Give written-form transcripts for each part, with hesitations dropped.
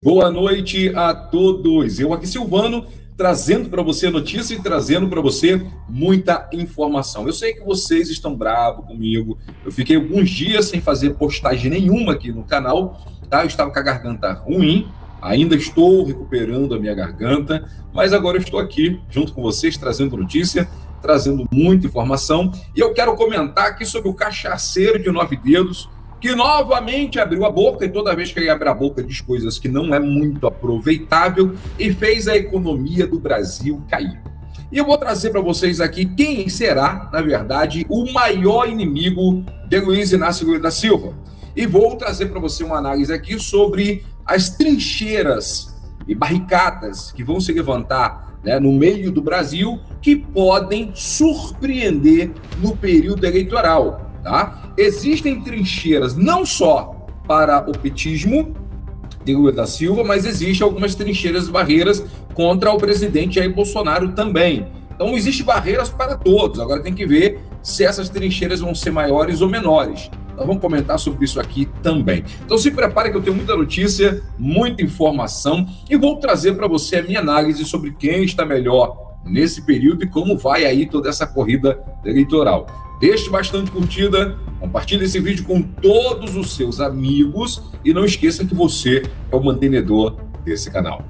Boa noite a todos. Eu aqui, Silvano, trazendo para você notícia e trazendo para você muita informação. Eu sei que vocês estão bravos comigo. Eu fiquei alguns dias sem fazer postagem nenhuma aqui no canal, tá? Eu estava com a garganta ruim, ainda estou recuperando a minha garganta, mas agora eu estou aqui junto com vocês, trazendo notícia, trazendo muita informação. E eu quero comentar aqui sobre o cachaceiro de 9 dedos, que novamente abriu a boca, e toda vez que ele abre a boca diz coisas que não é muito aproveitável e fez a economia do Brasil cair. E eu vou trazer para vocês aqui quem será, na verdade, o maior inimigo de Luiz Inácio Lula da Silva. E vou trazer para você uma análise aqui sobre as trincheiras e barricadas que vão se levantar, né, no meio do Brasil, que podem surpreender no período eleitoral. Tá? Existem trincheiras não só para o petismo de Lula da Silva, mas existem algumas trincheiras e barreiras contra o presidente Jair Bolsonaro também. Então, existem barreiras para todos. Agora tem que ver se essas trincheiras vão ser maiores ou menores. Nós vamos comentar sobre isso aqui também. Então, se prepare que eu tenho muita notícia, muita informação e vou trazer para você a minha análise sobre quem está melhor nesse período e como vai aí toda essa corrida eleitoral. Deixe bastante curtida, compartilhe esse vídeo com todos os seus amigos e não esqueça que você é o mantenedor desse canal.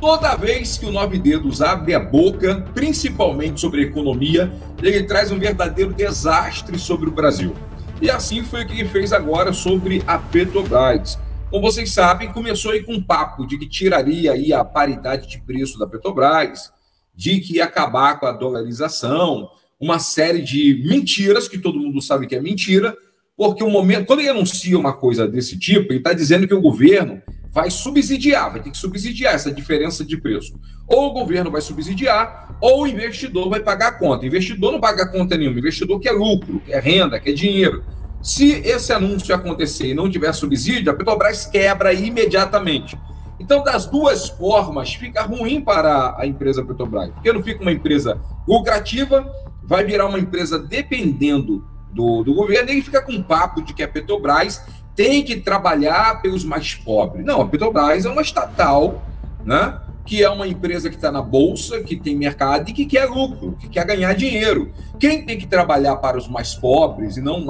Toda vez que o 9 Dedos abre a boca, principalmente sobre a economia, ele traz um verdadeiro desastre sobre o Brasil. E assim foi o que ele fez agora sobre a Petrobras. Como vocês sabem, começou aí com um papo de que tiraria aí a paridade de preço da Petrobras, de que ia acabar com a dolarização, uma série de mentiras que todo mundo sabe que é mentira, porque o momento, quando ele anuncia uma coisa desse tipo, ele está dizendo que o governo vai subsidiar, vai ter que subsidiar essa diferença de preço. Ou o governo vai subsidiar, ou o investidor vai pagar a conta. O investidor não paga conta nenhuma, o investidor quer lucro, quer renda, quer dinheiro. Se esse anúncio acontecer e não tiver subsídio, a Petrobras quebra imediatamente. Então, das duas formas, fica ruim para a empresa Petrobras, porque não fica uma empresa lucrativa, vai virar uma empresa dependendo do governo, e fica com um papo de que a Petrobras tem que trabalhar pelos mais pobres. Não, a Petrobras é uma estatal, né, que é uma empresa que está na bolsa, que tem mercado e que quer lucro, que quer ganhar dinheiro. Quem tem que trabalhar para os mais pobres, e não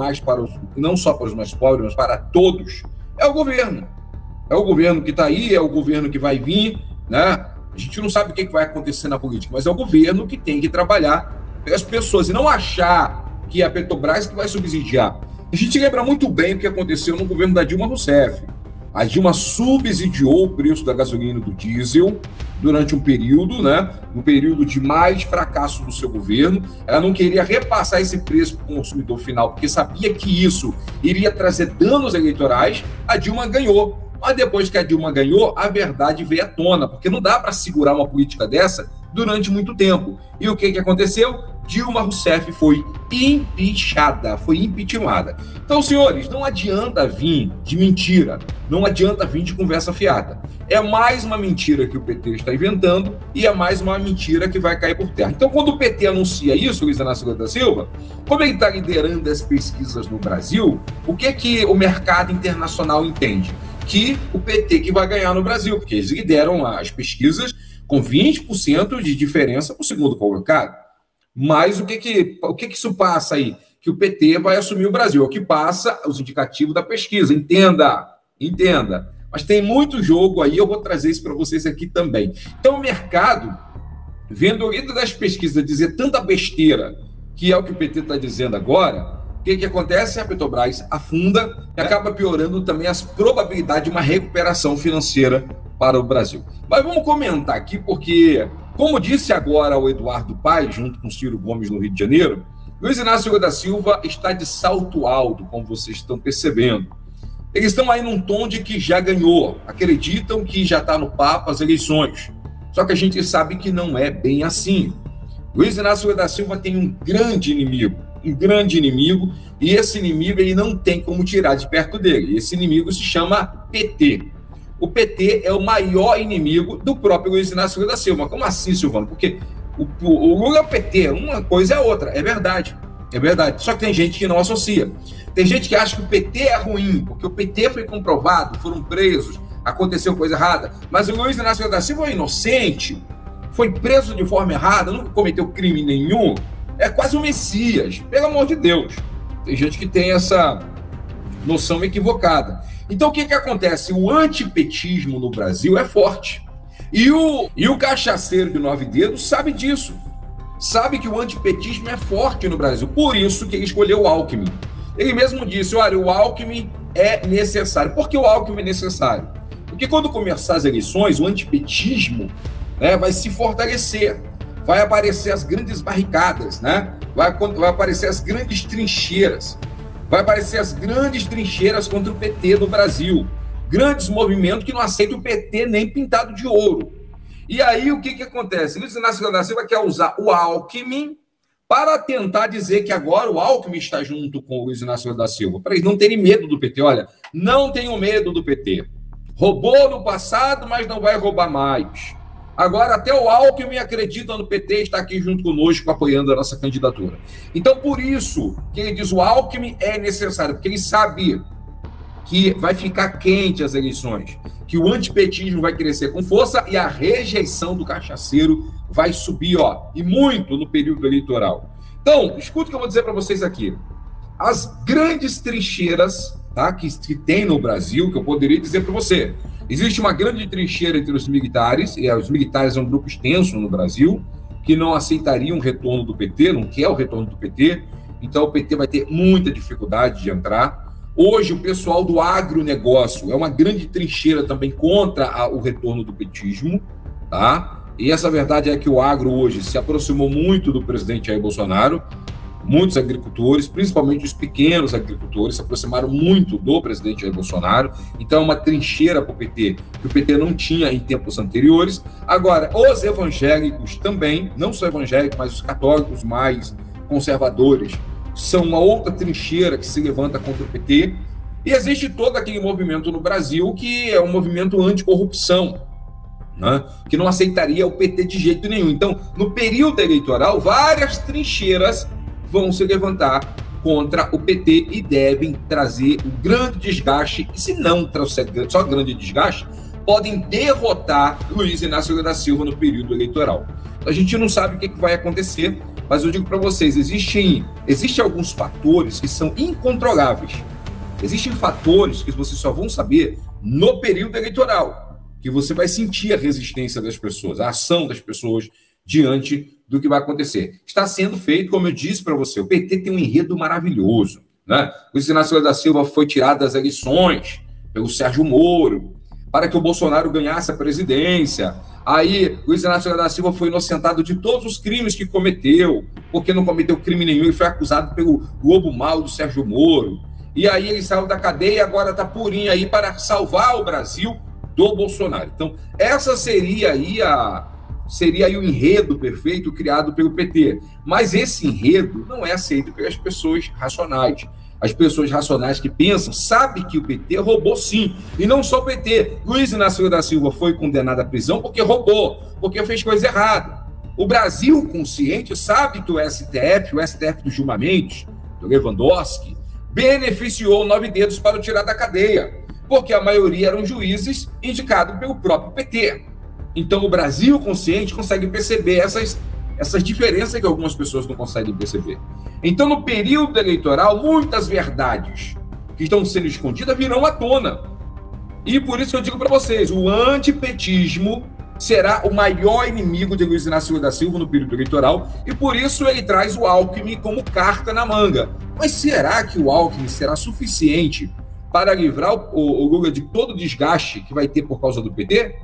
só para os mais pobres, mas para todos, é o governo. É o governo que está aí, é o governo que vai vir, né? A gente não sabe o que vai acontecer na política, mas é o governo que tem que trabalhar pelas pessoas e não achar que é a Petrobras que vai subsidiar. A gente lembra muito bem o que aconteceu no governo da Dilma Rousseff. A Dilma subsidiou o preço da gasolina e do diesel durante um período, né? Um período de mais fracasso do seu governo. Ela não queria repassar esse preço para o consumidor final, porque sabia que isso iria trazer danos eleitorais. A Dilma ganhou. Mas depois que a Dilma ganhou, a verdade veio à tona, porque não dá para segurar uma política dessa durante muito tempo. E o que aconteceu? Dilma Rousseff foi impeachada, foi impeachmentada. Então, senhores, não adianta vir de mentira, não adianta vir de conversa fiada. É mais uma mentira que o PT está inventando e é mais uma mentira que vai cair por terra. Então, quando o PT anuncia isso, Luiz Inácio Lula da Silva, como ele está liderando as pesquisas no Brasil, o que o mercado internacional entende? Que o PT que vai ganhar no Brasil, porque eles lideram as pesquisas com 20% de diferença para o segundo colocado. Mas o que isso passa aí? Que o PT vai assumir o Brasil. É o que passa os indicativos da pesquisa. Entenda. Mas tem muito jogo aí, eu vou trazer isso para vocês aqui também. Então o mercado, vendo o líder das pesquisas dizer tanta besteira, que é o que o PT está dizendo agora, o que acontece? A Petrobras afunda e acaba piorando também as probabilidades de uma recuperação financeira para o Brasil. Mas vamos comentar aqui, porque, como disse agora o Eduardo Paes, junto com o Ciro Gomes no Rio de Janeiro, Luiz Inácio Lula da Silva está de salto alto, como vocês estão percebendo. Eles estão aí num tom de que já ganhou, acreditam que já está no papo as eleições. Só que a gente sabe que não é bem assim. Luiz Inácio Lula da Silva tem um grande inimigo, e esse inimigo ele não tem como tirar de perto dele. Esse inimigo se chama PT. O PT é o maior inimigo do próprio Luiz Inácio Lula da Silva. Como assim, Silvano? Porque o Lula é o PT, uma coisa é outra, é verdade. É verdade. Só que tem gente que não associa. Tem gente que acha que o PT é ruim, porque o PT foi comprovado, foram presos, aconteceu coisa errada. Mas o Luiz Inácio da Silva é inocente, foi preso de forma errada, nunca cometeu crime nenhum. É quase um Messias, pelo amor de Deus. Tem gente que tem essa noção equivocada. Então o que acontece? O antipetismo no Brasil é forte. E o cachaceiro de 9 dedos sabe disso. Sabe que o antipetismo é forte no Brasil. Por isso que ele escolheu o Alckmin. Ele mesmo disse, olha, o Alckmin é necessário. Por que o Alckmin é necessário? Porque quando começar as eleições, o antipetismo, né, vai se fortalecer. Vai aparecer as grandes barricadas, né? Vai aparecer as grandes trincheiras. Vai aparecer as grandes trincheiras contra o PT no Brasil. Grandes movimentos que não aceitam o PT nem pintado de ouro. E aí o que acontece? Luiz Inácio da Silva quer usar o Alckmin para tentar dizer que agora o Alckmin está junto com o Luiz Inácio da Silva, para eles não terem medo do PT. Olha, não tenham medo do PT. Roubou no passado, mas não vai roubar mais. Agora até o Alckmin acredita no PT e está aqui junto conosco apoiando a nossa candidatura. Então por isso que ele diz o Alckmin é necessário, porque ele sabe que vai ficar quente as eleições, que o antipetismo vai crescer com força e a rejeição do cachaceiro vai subir, ó, e muito no período eleitoral. Então, escuta o que eu vou dizer para vocês aqui. As grandes trincheiras, tá, que tem no Brasil, que eu poderia dizer para você, existe uma grande trincheira entre os militares, e os militares é um grupo extenso no Brasil, que não aceitariam o retorno do PT, não quer o retorno do PT, então o PT vai ter muita dificuldade de entrar. Hoje, o pessoal do agronegócio é uma grande trincheira também contra o retorno do petismo, tá? E essa verdade é que o agro hoje se aproximou muito do presidente Jair Bolsonaro. Muitos agricultores, principalmente os pequenos agricultores, se aproximaram muito do presidente Jair Bolsonaro. Então, é uma trincheira para o PT, que o PT não tinha em tempos anteriores. Agora, os evangélicos também, não só evangélicos, mas os católicos mais conservadores, são uma outra trincheira que se levanta contra o PT, e existe todo aquele movimento no Brasil que é um movimento anticorrupção, né? Que não aceitaria o PT de jeito nenhum. Então, no período eleitoral, várias trincheiras vão se levantar contra o PT e devem trazer um grande desgaste, e se não trouxer só grande desgaste, podem derrotar Luiz Inácio da Silva no período eleitoral. A gente não sabe o que vai acontecer, mas eu digo para vocês, existem alguns fatores que são incontroláveis. Existem fatores que vocês só vão saber no período eleitoral, que você vai sentir a resistência das pessoas, a ação das pessoas diante do que vai acontecer. Está sendo feito, como eu disse para você, o PT tem um enredo maravilhoso, né? Luiz Inácio da Silva foi tirado das eleições pelo Sérgio Moro, para que o Bolsonaro ganhasse a presidência. Aí, Luiz Inácio da Silva foi inocentado de todos os crimes que cometeu, porque não cometeu crime nenhum e foi acusado pelo lobo mau do Sérgio Moro. E aí ele saiu da cadeia e agora está purinho aí para salvar o Brasil do Bolsonaro. Então, essa seria aí o enredo perfeito criado pelo PT. Mas esse enredo não é aceito pelas pessoas racionais. As pessoas racionais que pensam, sabem que o PT roubou sim. E não só o PT. Luiz Inácio da Silva foi condenado à prisão porque roubou, porque fez coisa errada. O Brasil consciente sabe que o STF do Gilmar Mendes, do Lewandowski, beneficiou 9 dedos para o tirar da cadeia, porque a maioria eram juízes indicados pelo próprio PT. Então o Brasil consciente consegue perceber essas diferenças que algumas pessoas não conseguem perceber. Então, no período eleitoral, muitas verdades que estão sendo escondidas virão à tona. E por isso que eu digo para vocês, o antipetismo será o maior inimigo de Luiz Inácio da Silva no período eleitoral, e por isso ele traz o Alckmin como carta na manga. Mas será que o Alckmin será suficiente para livrar o Lula de todo o desgaste que vai ter por causa do PT?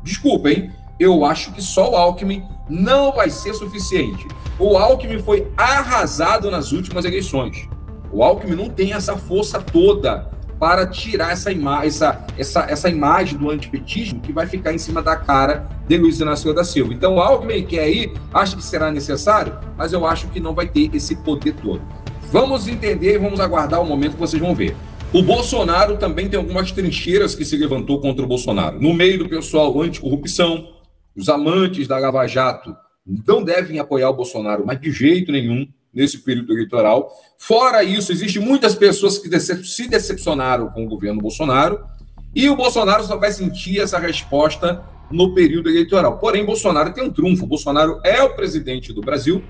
Desculpa, hein? Eu acho que só o Alckmin não vai ser suficiente. O Alckmin foi arrasado nas últimas eleições. O Alckmin não tem essa força toda para tirar essa imagem do antipetismo que vai ficar em cima da cara de Luiz Inácio da Silva. Então o Alckmin quer ir, acha que será necessário, mas eu acho que não vai ter esse poder todo. Vamos entender e vamos aguardar o momento que vocês vão ver. O Bolsonaro também tem algumas trincheiras que se levantou contra o Bolsonaro. No meio do pessoal anticorrupção, os amantes da Lava Jato não devem apoiar o Bolsonaro, mas de jeito nenhum. nesse período eleitoral. Fora isso, existem muitas pessoas que se decepcionaram com o governo Bolsonaro, e o Bolsonaro só vai sentir essa resposta no período eleitoral. Porém, Bolsonaro tem um trunfo. Bolsonaro é o presidente do Brasil.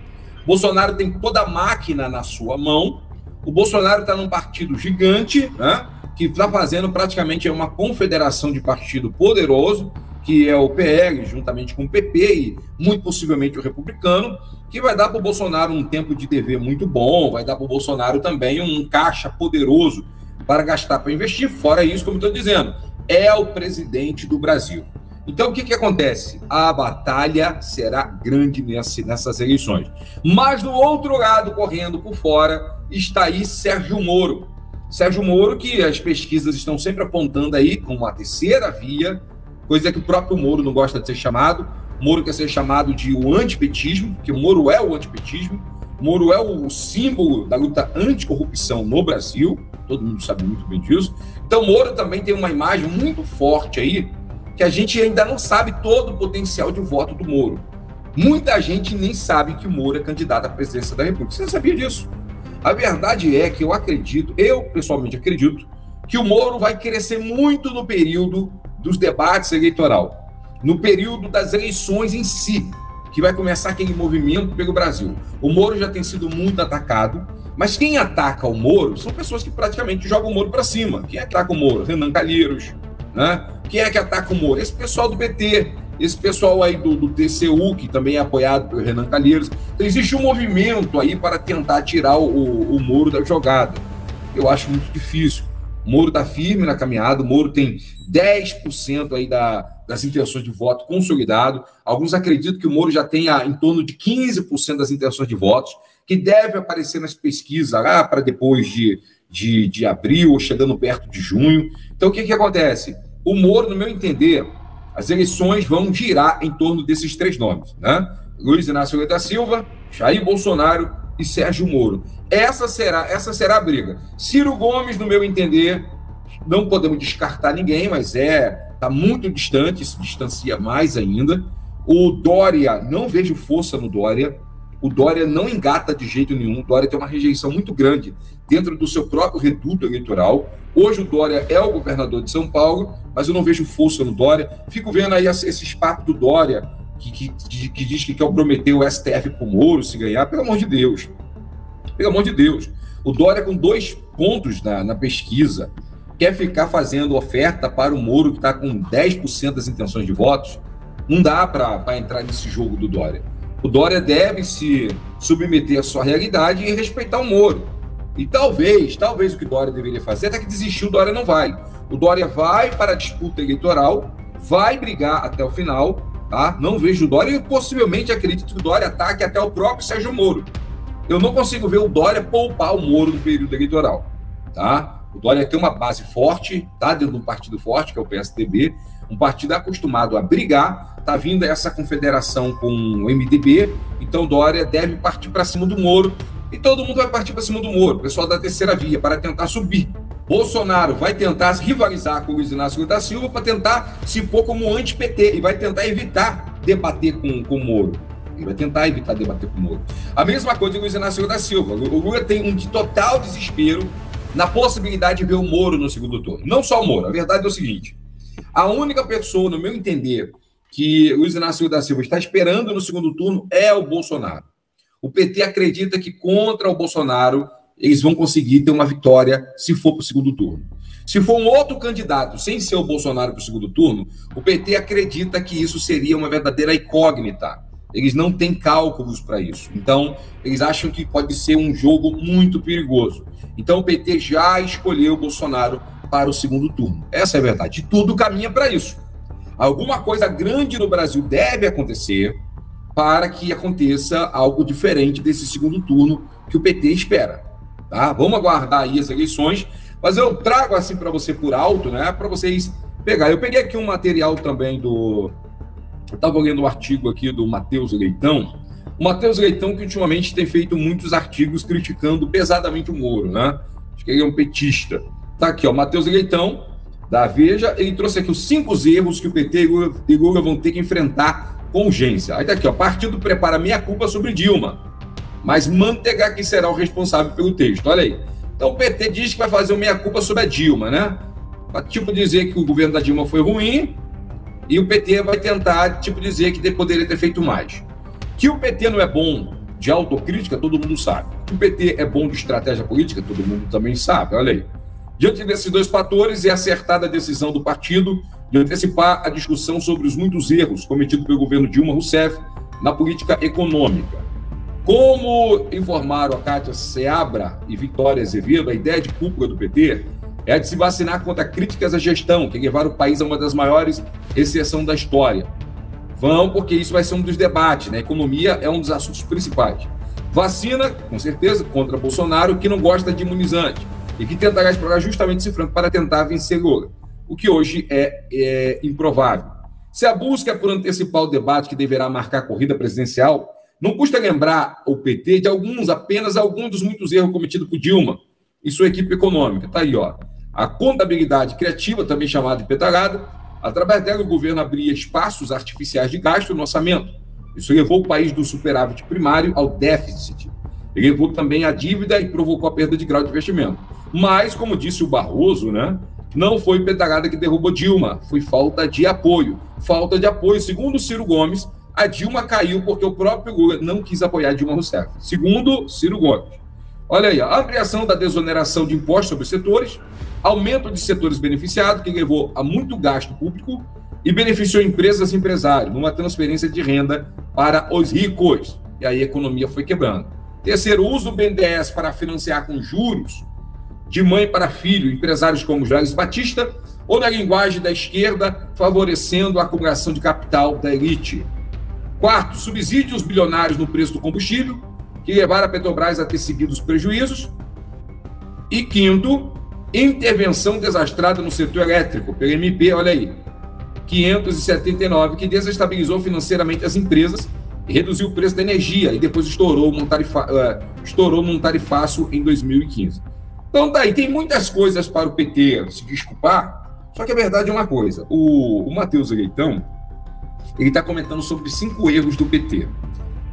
Bolsonaro tem toda a máquina na sua mão. O Bolsonaro está num partido gigante, né, que está fazendo praticamente uma confederação de partido poderoso, que é o PL, juntamente com o PP e muito possivelmente o Republicano, que vai dar para o Bolsonaro um tempo de TV muito bom, vai dar para o Bolsonaro também um caixa poderoso para gastar, para investir. Fora isso, como estou dizendo, é o presidente do Brasil. Então, o que acontece? A batalha será grande nessas eleições. Mas, do outro lado, correndo por fora, está aí Sérgio Moro. Sérgio Moro, que as pesquisas estão sempre apontando aí como uma terceira via, coisa que o próprio Moro não gosta de ser chamado. Moro quer ser chamado de o antipetismo, porque o Moro é o antipetismo. Moro é o símbolo da luta anticorrupção no Brasil. Todo mundo sabe muito bem disso. Então, Moro também tem uma imagem muito forte aí, que a gente ainda não sabe todo o potencial de voto do Moro. Muita gente nem sabe que o Moro é candidato à presidência da República. Você não sabia disso? A verdade é que eu pessoalmente acredito, que o Moro vai crescer muito no período dos debates eleitoral, no período das eleições em si, que vai começar aquele movimento pelo Brasil. O Moro já tem sido muito atacado, mas quem ataca o Moro são pessoas que praticamente jogam o Moro para cima. Quem ataca o Moro? Renan Calheiros, né? Quem é que ataca o Moro? Esse pessoal do PT, esse pessoal aí do TCU, que também é apoiado pelo Renan Calheiros. Então, existe um movimento aí para tentar tirar o Moro da jogada. Eu acho muito difícil. O Moro está firme na caminhada, o Moro tem 10% aí das intenções de voto consolidado. Alguns acreditam que o Moro já tenha em torno de 15% das intenções de votos, que deve aparecer nas pesquisas lá para depois de abril, ou chegando perto de junho. Então, o que acontece? O Moro, no meu entender, as eleições vão girar em torno desses três nomes, né? Luiz Inácio Lula da Silva, Jair Bolsonaro e Sérgio Moro. Essa será a briga. Ciro Gomes, no meu entender, não podemos descartar ninguém, mas está muito distante, se distancia mais ainda. O Dória, não vejo força no Dória. O Dória não engata de jeito nenhum. O Dória tem uma rejeição muito grande dentro do seu próprio reduto eleitoral. Hoje o Dória é o governador de São Paulo, mas eu não vejo força no Dória. Fico vendo aí esses papos do Dória, que diz que quer prometer o STF para o Moro se ganhar. Pelo amor de Deus. Pelo amor de Deus. O Dória, com 2 pontos na pesquisa, quer ficar fazendo oferta para o Moro, que está com 10% das intenções de votos. Não dá para entrar nesse jogo do Dória. O Dória deve se submeter à sua realidade e respeitar o Moro. E talvez o que o Dória deveria fazer, até que desistir, o Dória não vai. O Dória vai para a disputa eleitoral, vai brigar até o final, tá? Não vejo o Dória e possivelmente acredito que o Dória ataque até o próprio Sérgio Moro. Eu não consigo ver o Dória poupar o Moro no período eleitoral, tá? O Dória tem uma base forte, tá? Dentro de um partido forte, que é o PSDB, um partido acostumado a brigar, tá vindo essa confederação com o MDB, então Dória deve partir para cima do Moro, e todo mundo vai partir para cima do Moro, o pessoal da terceira via, para tentar subir. Bolsonaro vai tentar rivalizar com o Luiz Inácio Lula da Silva para tentar se impor como anti-PT, e vai tentar evitar debater com o Moro. Ele vai tentar evitar debater com o Moro. A mesma coisa do Luiz Inácio Lula da Silva. O Lula tem um total desespero na possibilidade de ver o Moro no segundo turno. Não só o Moro, a verdade é o seguinte: a única pessoa, no meu entender, que Luiz Inácio Lula da Silva está esperando no segundo turno é o Bolsonaro. O PT acredita que contra o Bolsonaro eles vão conseguir ter uma vitória se for para o segundo turno. Se for um outro candidato sem ser o Bolsonaro para o segundo turno, o PT acredita que isso seria uma verdadeira incógnita. Eles não têm cálculos para isso. Então, eles acham que pode ser um jogo muito perigoso. Então, o PT já escolheu o Bolsonaro para o segundo turno. Essa é a verdade. Tudo caminha para isso. Alguma coisa grande no Brasil deve acontecer para que aconteça algo diferente desse segundo turno que o PT espera. Tá? Vamos aguardar aí as eleições, mas eu trago assim para você por alto, né, para vocês pegar. Eu peguei aqui um material também Eu estava lendo um artigo aqui do Matheus Leitão. O Matheus Leitão, que ultimamente tem feito muitos artigos criticando pesadamente o Moro, né? Acho que ele é um petista. Tá aqui, ó, Matheus Leitão, da Veja, ele trouxe aqui os 5 erros que o PT e Lula vão ter que enfrentar com urgência. Aí tá aqui, ó, partido prepara meia-culpa sobre Dilma. mas Manteiga que será o responsável pelo texto. Olha aí. Então o PT diz que vai fazer uma meia-culpa sobre a Dilma, né? Para tipo dizer que o governo da Dilma foi ruim e o PT vai tentar tipo dizer que poderia ter feito mais. Que o PT não é bom de autocrítica, todo mundo sabe. Que o PT é bom de estratégia política, todo mundo também sabe. Olha aí. Diante desses dois fatores, é acertada a decisão do partido de antecipar a discussão sobre os muitos erros cometidos pelo governo Dilma Rousseff na política econômica. Como informaram a Kátia Seabra e Vitória Azevedo, a ideia de cúpula do PT é a de se vacinar contra críticas à gestão, que levaram o país a uma das maiores recessões da história. Vão, porque isso vai ser um dos debates, né? A economia é um dos assuntos principais. Vacina, com certeza, contra Bolsonaro, que não gosta de imunizante e que tentará explorar justamente esse flanco para tentar vencer Lula, o que hoje é improvável. Se a busca é por antecipar o debate que deverá marcar a corrida presidencial, não custa lembrar o PT de apenas alguns dos muitos erros cometidos por Dilma e sua equipe econômica. Está aí, ó. A contabilidade criativa, também chamada de petarada, através dela o governo abria espaços artificiais de gasto no orçamento. Isso levou o país do superávit primário ao déficit. Ele levou também a dívida e provocou a perda de grau de investimento. Mas, como disse o Barroso, né, não foi petarada que derrubou Dilma, foi falta de apoio. Falta de apoio, segundo Ciro Gomes, a Dilma caiu porque o próprio Lula não quis apoiar Dilma Rousseff. Segundo Ciro Gomes. Olha aí, a ampliação da desoneração de impostos sobre os setores, aumento de setores beneficiados, que levou a muito gasto público e beneficiou empresas e empresários, numa transferência de renda para os ricos. E aí a economia foi quebrando. Terceiro, uso do BNDES para financiar com juros de mãe para filho, empresários como Jales Batista, ou na linguagem da esquerda, favorecendo a acumulação de capital da elite. Quarto, subsídios bilionários no preço do combustível, que levaram a Petrobras a ter seguido os prejuízos. E quinto, intervenção desastrada no setor elétrico, pelo MP, olha aí, 579, que desestabilizou financeiramente as empresas e reduziu o preço da energia, e depois estourou num tarifaço em 2015. Então, daí, tem muitas coisas para o PT se desculpar, só que a verdade é uma coisa. O Matheus Leitão, ele está comentando sobre 5 erros do PT.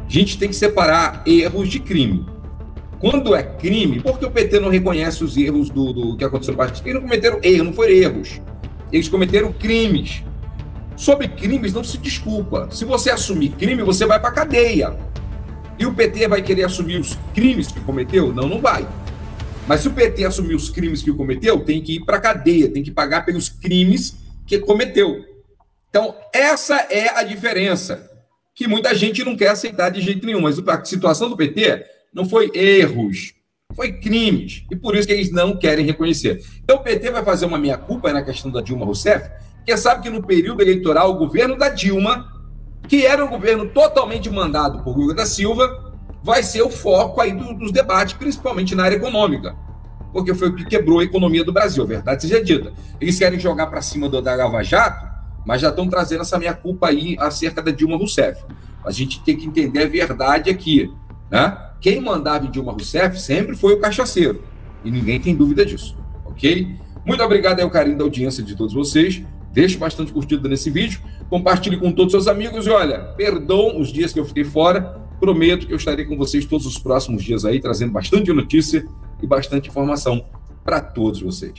A gente tem que separar erros de crime. Quando é crime, por que o PT não reconhece os erros do que aconteceu no partido? Eles não cometeram erros, não foram erros. Eles cometeram crimes. Sobre crimes não se desculpa. Se você assumir crime, você vai para a cadeia. E o PT vai querer assumir os crimes que cometeu? Não, não vai. Mas se o PT assumir os crimes que cometeu, tem que ir para a cadeia, tem que pagar pelos crimes que cometeu. Então, essa é a diferença, que muita gente não quer aceitar de jeito nenhum. Mas a situação do PT não foi erros, foi crimes. E por isso que eles não querem reconhecer. Então, o PT vai fazer uma meia-culpa na questão da Dilma Rousseff, porque sabe que no período eleitoral, o governo da Dilma, que era um governo totalmente mandado por Lula da Silva, vai ser o foco aí dos debates, principalmente na área econômica, porque foi o que quebrou a economia do Brasil, a verdade seja dita. Eles querem jogar para cima da Lava Jato, mas já estão trazendo essa meia-culpa aí acerca da Dilma Rousseff. A gente tem que entender a verdade aqui, né? Quem mandava em Dilma Rousseff sempre foi o cachaceiro, e ninguém tem dúvida disso, ok? Muito obrigado aí ao carinho da audiência de todos vocês. Deixe bastante curtida nesse vídeo, compartilhe com todos os seus amigos e olha, perdoam os dias que eu fiquei fora, prometo que eu estarei com vocês todos os próximos dias aí, trazendo bastante notícia e bastante informação para todos vocês.